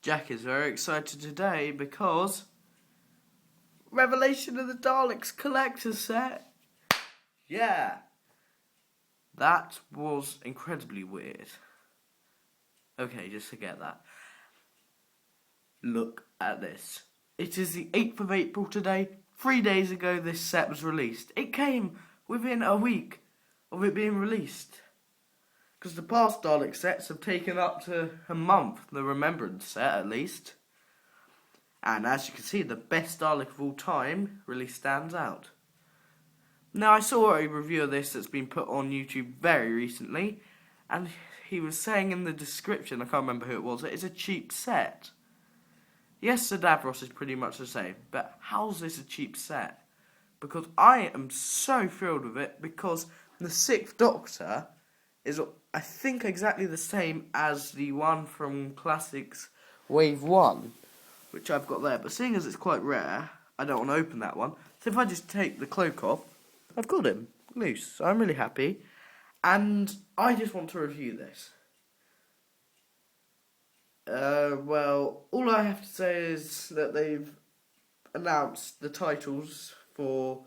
Jack is very excited today because Revelation of the Daleks collector's set. Yeah, that was incredibly weird. Okay, just forget that. Look at this. It is the 8th of April today. 3 days ago this set was released. It came within a week of it being released. Because the past Dalek sets have taken up to a month, the Remembrance set at least. And as you can see, the best Dalek of all time really stands out. Now, I saw a review of this that's been put on YouTube very recently, and he was saying in the description, I can't remember who it was, that it's a cheap set. Yes, the Davros is pretty much the same, but how's this a cheap set? Because I am so thrilled with it, because the 6th Doctor is, I think, exactly the same as the one from Classics Wave 1, which I've got there. But seeing as it's quite rare, I don't want to open that one. So if I just take the cloak off, I've got him loose. So I'm really happy. And I just want to review this. Well, all I have to say is that they've announced the titles for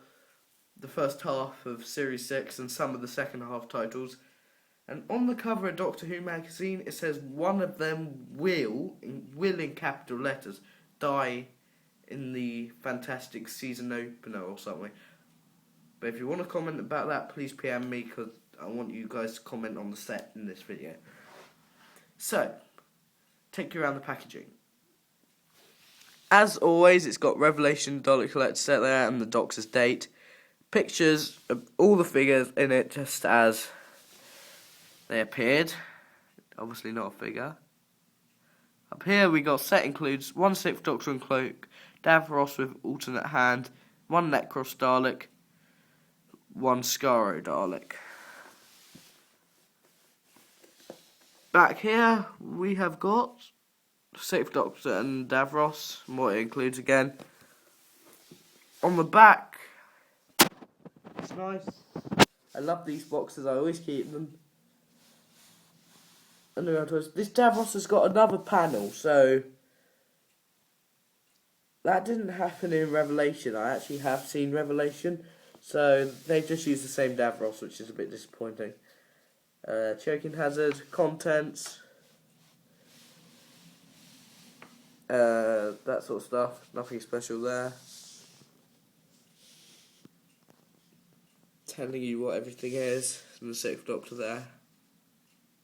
the first half of Series 6 and some of the second half titles. And on the cover of Doctor Who magazine, it says one of them will in capital letters, die in the fantastic season opener or something. But if you want to comment about that, please PM me, because I want you guys to comment on the set in this video. So, take you around the packaging. As always, it's got Revelation Dalek Collector set there and the Doctor's date. Pictures of all the figures in it just as they appeared. Obviously not a figure. Up here we got set includes 1 6th Doctor and cloak, Davros with alternate hand, 1 Necros Dalek, 1 Skaro Dalek. Back here we have got 6th Doctor and Davros, and what it includes again. On the back, it's nice. I love these boxes, I always keep them. And this Davros has got another panel, so that didn't happen in Revelation. I actually have seen Revelation, so they just used the same Davros, which is a bit disappointing. Choking hazard, contents, that sort of stuff. Nothing special there. Telling you what everything is. And the 6th Doctor there.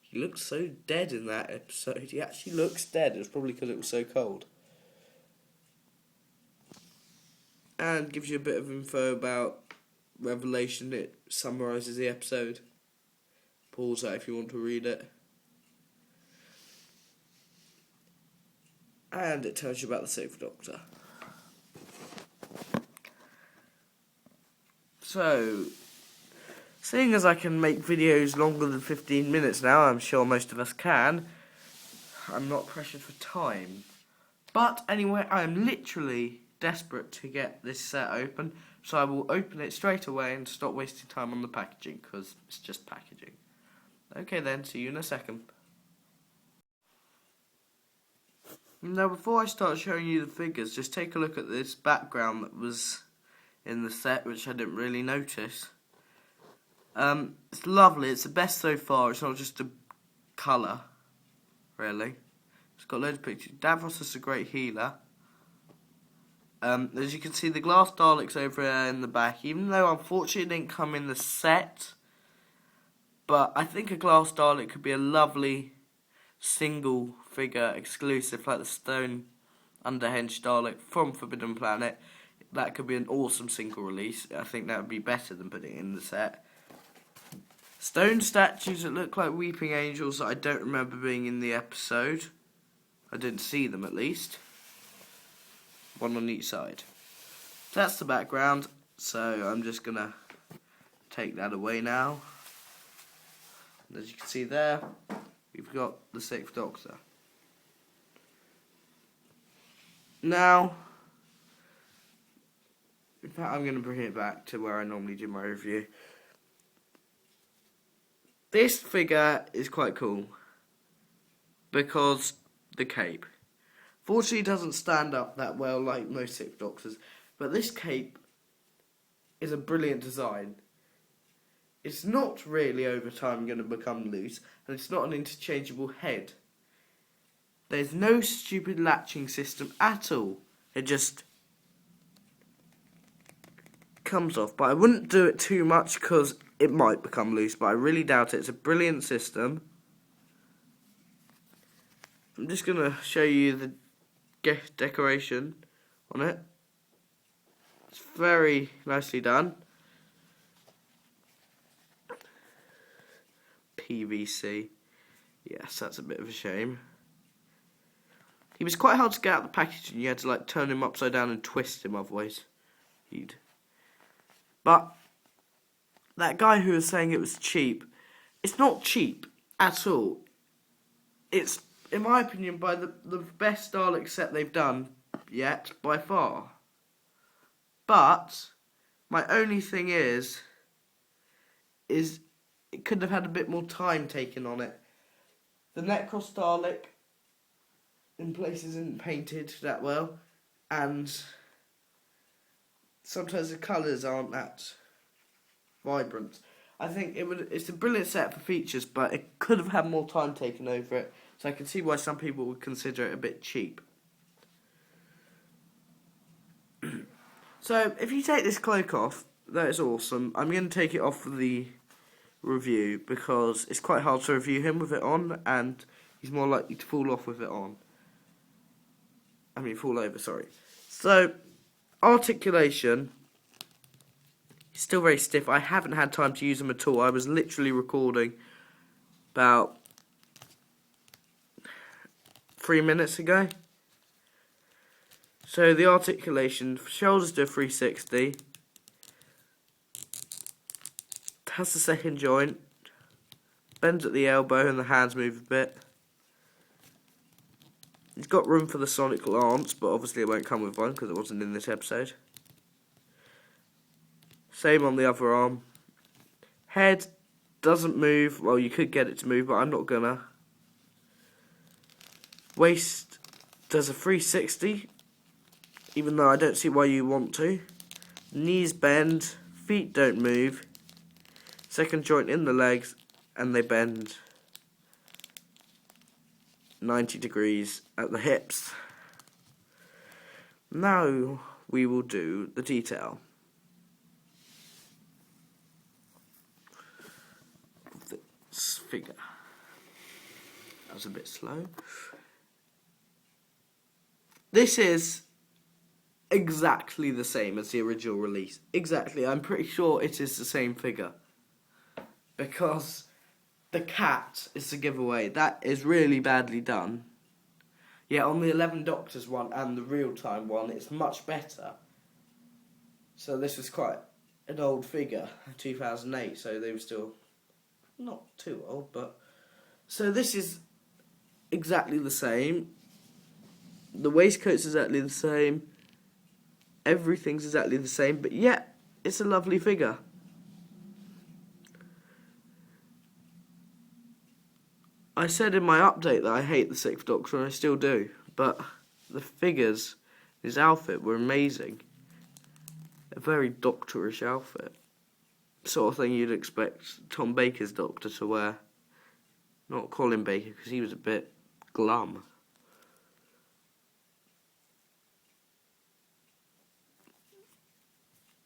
He looks so dead in that episode. He actually looks dead. It was probably because it was so cold. And gives you a bit of info about Revelation. It summarises the episode. Pause that if you want to read it. And it tells you about the 6th Doctor. So, seeing as I can make videos longer than 15 minutes now, I'm sure most of us can, I'm not pressured for time. But anyway, I am literally desperate to get this set open, so I will open it straight away and stop wasting time on the packaging, because it's just packaging. Okay then, see you in a second. Now before I start showing you the figures, just take a look at this background that was in the set, which I didn't really notice. It's lovely, it's the best so far. It's not just a colour, really. It's got loads of pictures. Davros is a great healer. As you can see, the glass Daleks over there in the back, even though unfortunately it didn't come in the set, but I think a glass Dalek could be a lovely single figure exclusive, like the stone Underhenge Dalek from Forbidden Planet. That could be an awesome single release. I think that would be better than putting it in the set. Stone statues that look like weeping angels that I don't remember being in the episode. I didn't see them, at least. One on each side. That's the background, so I'm just going to take that away now. And as you can see there, we've got the 6th Doctor. Now, in fact, I'm going to bring it back to where I normally do my review. This figure is quite cool because the cape. Fortunately, it doesn't stand up that well like most Sixth Doctors, but this cape is a brilliant design. It's not really over time going to become loose, and it's not an interchangeable head. There's no stupid latching system at all. It just comes off, but I wouldn't do it too much because it might become loose, but I really doubt it. It's a brilliant system. I'm just going to show you the decoration on it. It's very nicely done. PVC. Yes, that's a bit of a shame. He was quite hard to get out of the package, and you had to like turn him upside down and twist him, otherwise he'd... But that guy who was saying it was cheap, it's not cheap at all. It's, in my opinion, by the best Dalek set they've done yet, by far. But my only thing is it could have had a bit more time taken on it. The Necros Dalek in places isn't painted that well, and sometimes the colours aren't that vibrant. I think it's a brilliant set for features, but it could have had more time taken over it, so I can see why some people would consider it a bit cheap. So, if you take this cloak off, that is awesome. I'm going to take it off for the review, because it's quite hard to review him with it on, and he's more likely to fall off with it on. Fall over, sorry. So, articulation, he's still very stiff. I haven't had time to use him at all. I was literally recording about 3 minutes ago. So the articulation, shoulders do a 360. Has the second joint. Bends at the elbow and the hands move a bit. He's got room for the sonic lance, but obviously it won't come with one because it wasn't in this episode. Same on the other arm. Head doesn't move. Well, you could get it to move, but I'm not gonna. Waist does a 360, even though I don't see why you want to. Knees bend, feet don't move. Second joint in the legs, and they bend 90 degrees at the hips. Now we will do the detail of this figure. That was a bit slow. This is exactly the same as the original release. Exactly, I'm pretty sure it is the same figure. Because the cat is the giveaway. That is really badly done. Yeah, on the 11 Doctors one and the real-time one, it's much better. So this was quite an old figure, 2008, so they were still not too old, but... So this is exactly the same. The waistcoat's exactly the same. Everything's exactly the same, but yet, it's a lovely figure. I said in my update that I hate the Sixth Doctor, and I still do, but the figures, his outfit, were amazing. A very doctorish outfit. Sort of thing you'd expect Tom Baker's Doctor to wear. Not Colin Baker, because he was a bit glum.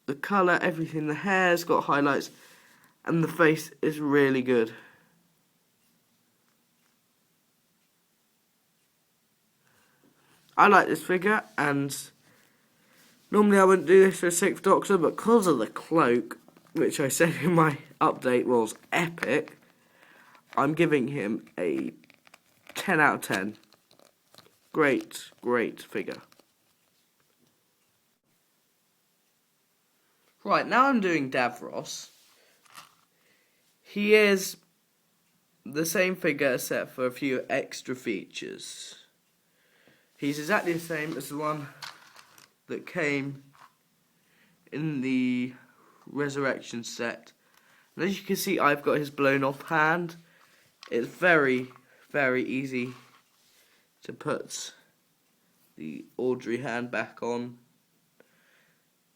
The colour, everything, the hair's got highlights, and the face is really good. I like this figure, and normally I wouldn't do this for a Sixth Doctor, but because of the cloak, which I said in my update was epic, I'm giving him a 10 out of 10. Great, great figure. Right, now I'm doing Davros. He is the same figure except for a few extra features. He's exactly the same as the one that came in the Resurrection set. And as you can see, I've got his blown off hand. It's very, very easy to put the Audrey hand back on.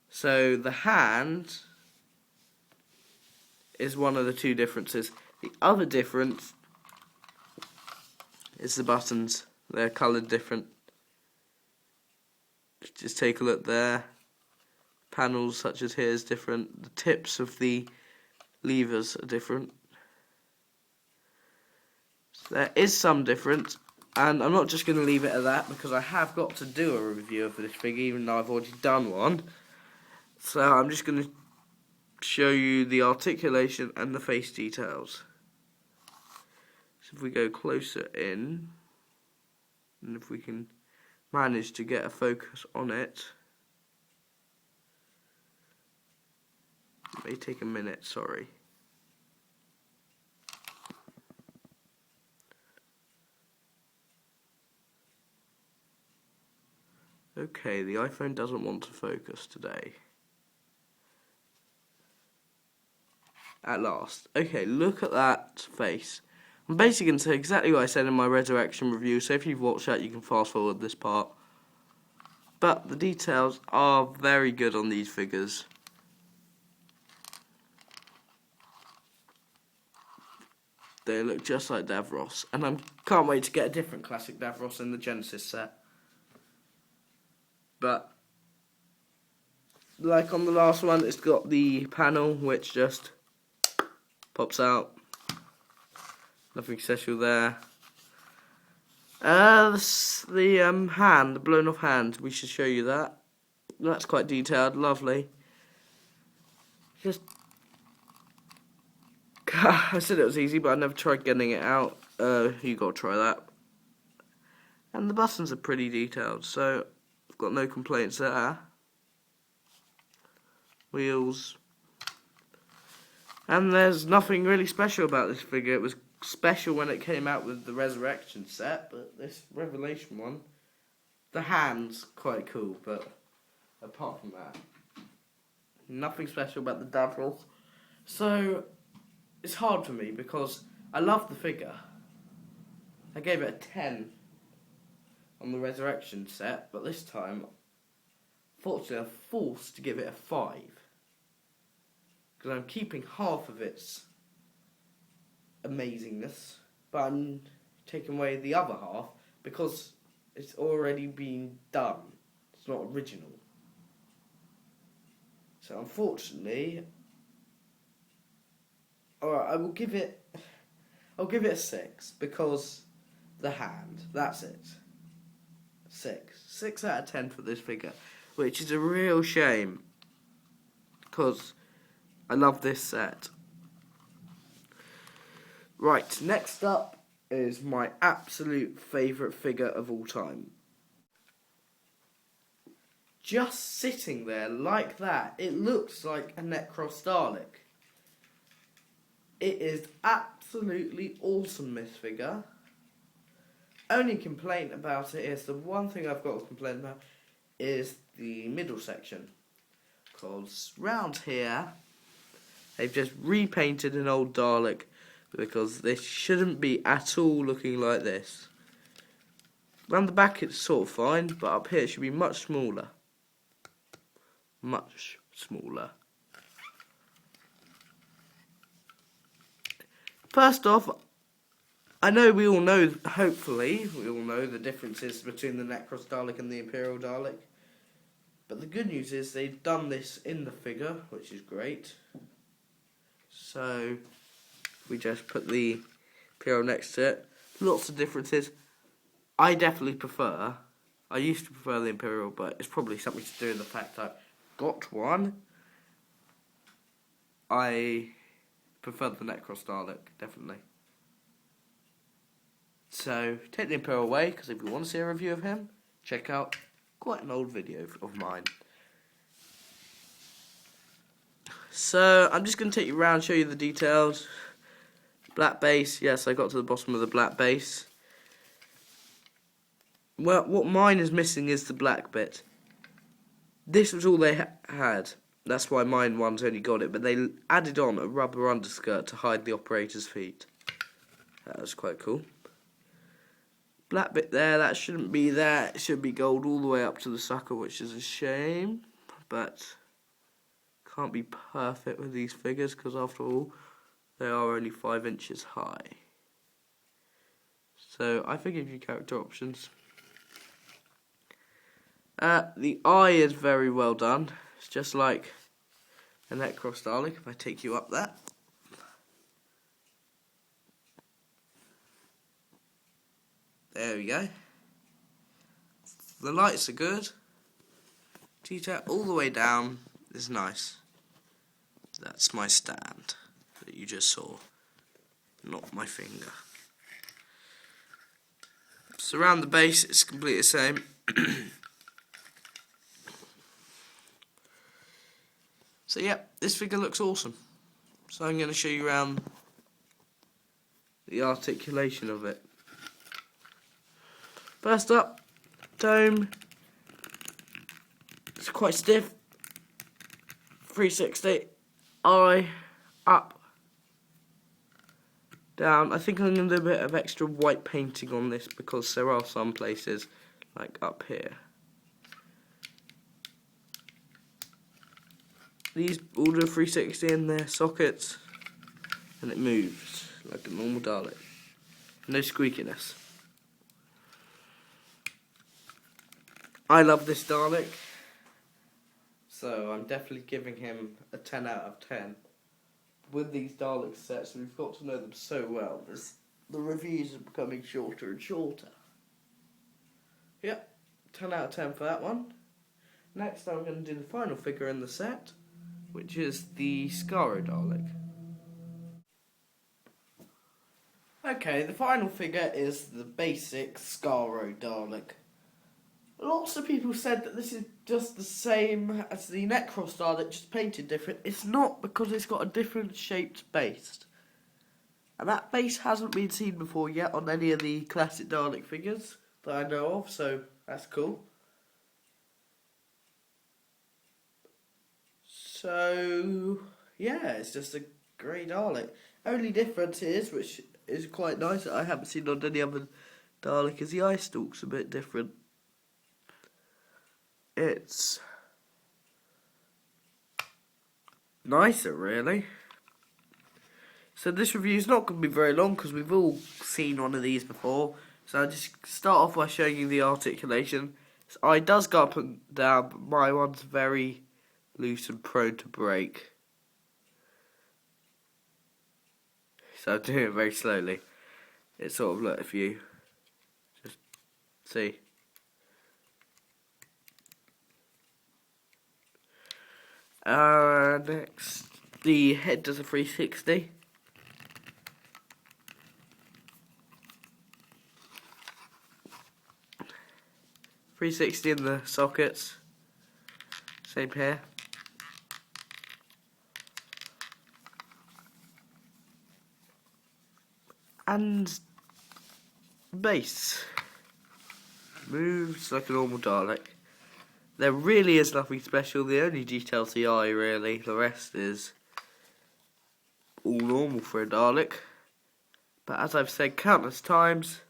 So the hand is one of the two differences. The other difference is the buttons. They're coloured different. Just take a look there. Panels such as here is different. The tips of the levers are different. So there is some difference, and I'm not just going to leave it at that because I have got to do a review of this figure even though I've already done one. So I'm just going to show you the articulation and the face details. So if we go closer in, and if we can manage to get a focus on it. It may take a minute, sorry. Okay, the iPhone doesn't want to focus today. At last. Okay, look at that face. I'm basically going to say exactly what I said in my Resurrection review, so if you've watched that you can fast forward this part. But the details are very good on these figures. They look just like Davros, and I can't wait to get a different classic Davros in the Genesis set. But, like on the last one, it's got the panel which just pops out. Nothing special there. The hand, the blown off hand, we should show you that. That's quite detailed, lovely. Just, I said it was easy, but I never tried getting it out. You gotta try that. And the buttons are pretty detailed, so I've got no complaints there. Wheels. And there's nothing really special about this figure. It was special when it came out with the Resurrection set, but this Revelation one, the hand's quite cool, but apart from that, nothing special about the Davros. So it's hard for me because I love the figure. I gave it a 10 on the Resurrection set, but this time, fortunately, I'm forced to give it a 5. Because I'm keeping half of its amazingness, but I'm taking away the other half because it's already been done. It's not original. So unfortunately, alright, I'll give it a 6 because the hand, that's it. 6 out of 10 for this figure, which is a real shame because I love this set. Right, next up is my absolute favourite figure of all time. Just sitting there like that, it looks like a Necros Dalek. It is absolutely awesome, this figure. Only complaint about it is, the one thing I've got to complain about is the middle section. Because round here, they've just repainted an old Dalek because this shouldn't be at all looking like this. Around the back it's sort of fine, but up here it should be much smaller. Much smaller. First off, I know we all know, hopefully, we all know the differences between the Necros Dalek and the Imperial Dalek. But the good news is they've done this in the figure, which is great. So we just put the Imperial next to it. Lots of differences. I used to prefer the Imperial, but it's probably something to do with the fact I got one. I prefer the Necros Dalek, definitely. So take the Imperial away, because if you want to see a review of him, check out quite an old video of mine. So I'm just going to take you around, show you the details. Black base, yes, I got to the bottom of the black base. Well, what mine is missing is the black bit. This was all they had. That's why mine one's only got it, but they added on a rubber underskirt to hide the operator's feet. That was quite cool. black bit there, that shouldn't be there. It should be gold all the way up to the sucker, which is a shame. But can't be perfect with these figures because after all, they are only 5 inches high. So I forgive you character options. The eye is very well done. It's just like a Necros Dalek, if I take you up there. There we go. The lights are good. Detail all the way down is nice. That's my stand that you just saw, not my finger. Surround the base, it's completely the same. So yeah, this figure looks awesome. So I'm going to show you around the articulation of it. First up, dome. It's quite stiff. 360. Eye up, down. I think I'm going to do a bit of extra white painting on this because there are some places like up here. These all do 360 in their sockets and it moves like a normal Dalek. No squeakiness. I love this Dalek, so I'm definitely giving him a 10 out of 10. With these Dalek sets, we've got to know them so well. The reviews are becoming shorter and shorter. Yep, 10 out of 10 for that one. Next I'm going to do the final figure in the set, which is the Skaro Dalek. Okay, the final figure is the basic Skaro Dalek. Lots of people said that this is just the same as the Necros Dalek, just painted different. It's not, because it's got a different shaped base. And that base hasn't been seen before yet on any of the classic Dalek figures that I know of, so that's cool. So, yeah, it's just a grey Dalek. Only difference is, which is quite nice that I haven't seen on any other Dalek, is the eye stalk's a bit different. It's nicer, really. So this review is not going to be very long because we've all seen one of these before. So I'll just start off by showing you the articulation. Its eye does go up and down, but my one's very loose and prone to break. So I'm doing it very slowly. It's sort of, look, if you just see. Next, the head does a 360. In the sockets. Same here. And base moves like a normal Dalek. There really is nothing special. The only detail's the eye, really. The rest is all normal for a Dalek. But as I've said countless times,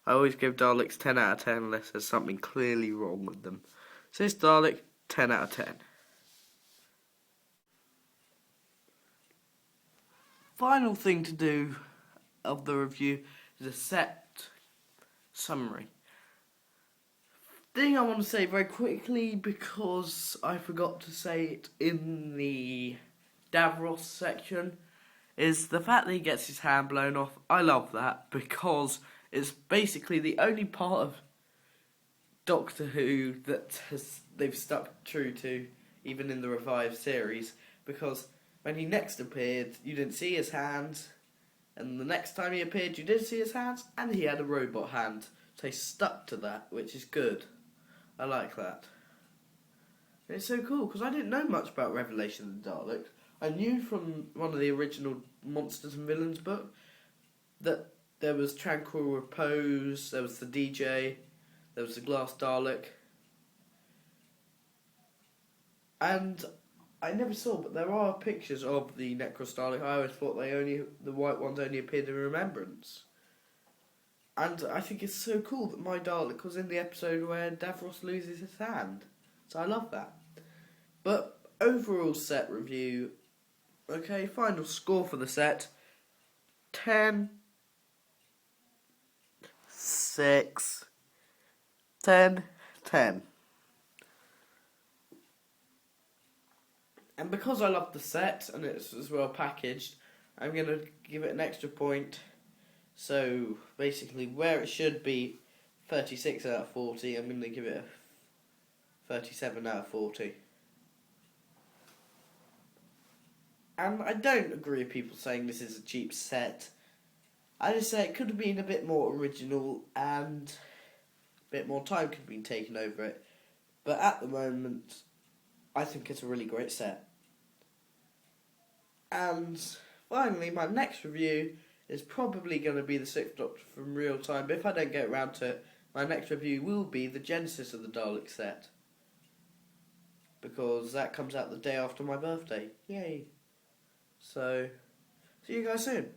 I always give Daleks 10 out of 10 unless there's something clearly wrong with them. So this Dalek, 10 out of 10. Final thing to do of the review is a set summary. Thing I want to say very quickly, because I forgot to say it in the Davros section, is the fact that he gets his hand blown off. I love that because it's basically the only part of Doctor Who that they've stuck true to, even in the revived series, because when he next appeared, you didn't see his hands, and the next time he appeared, you did see his hands, and he had a robot hand. So they stuck to that, which is good. I like that. And it's so cool, because I didn't know much about Revelation of the Daleks. I knew from one of the original Monsters and Villains book that there was Tranquil Repose, there was the DJ, there was the Glass Dalek. And I never saw, but there are pictures of the Necros Dalek. I always thought the white ones only appeared in Remembrance. And I think it's so cool that my Dalek was in the episode where Davros loses his hand. So I love that. But overall set review, okay, final score for the set, 10, 6, 10, 10. And because I love the set and it's as well packaged, I'm going to give it an extra point. So basically where it should be 36 out of 40, I'm going to give it a 37 out of 40. And I don't agree with people saying this is a cheap set. I just say it could have been a bit more original and a bit more time could have been taken over it. But at the moment, I think it's a really great set. And finally, my next review is probably going to be the Sixth Doctor from Real Time. But if I don't get around to it, my next review will be the Genesis of the Dalek set. Because that comes out the day after my birthday. Yay. So, see you guys soon.